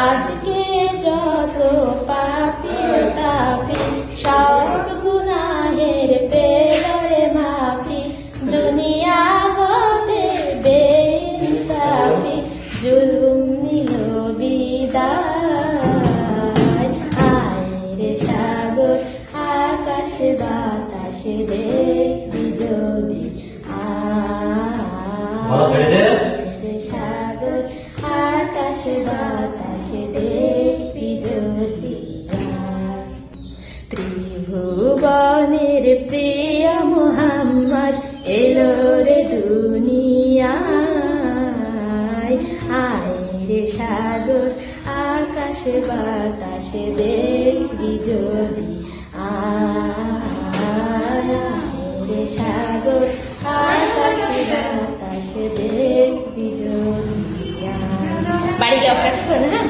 আজকে যত পাপি তাপি সব গুনাহের পেলরে মাফি, দুনিয়া হতে বেইনসাফি জুলুম নিল বিদায়। আয় রে সাগর আকাশে বাতাসে দেখবি যদি, আয় রে সাগর আকাশে বাতাসে দেখবি যদি। ত্রিভুবনের প্রিয় মুহাম্মদ এলো রে দুনিয়ায়। আয় রে সাগর আকাশে বাতাসে দেখবি যদি, আয় রে সাগর আকাশে বাতাসে দেখবি যদি। বাড়ি যাও, প্র্যাকটিস করো না। হ্যাঁ।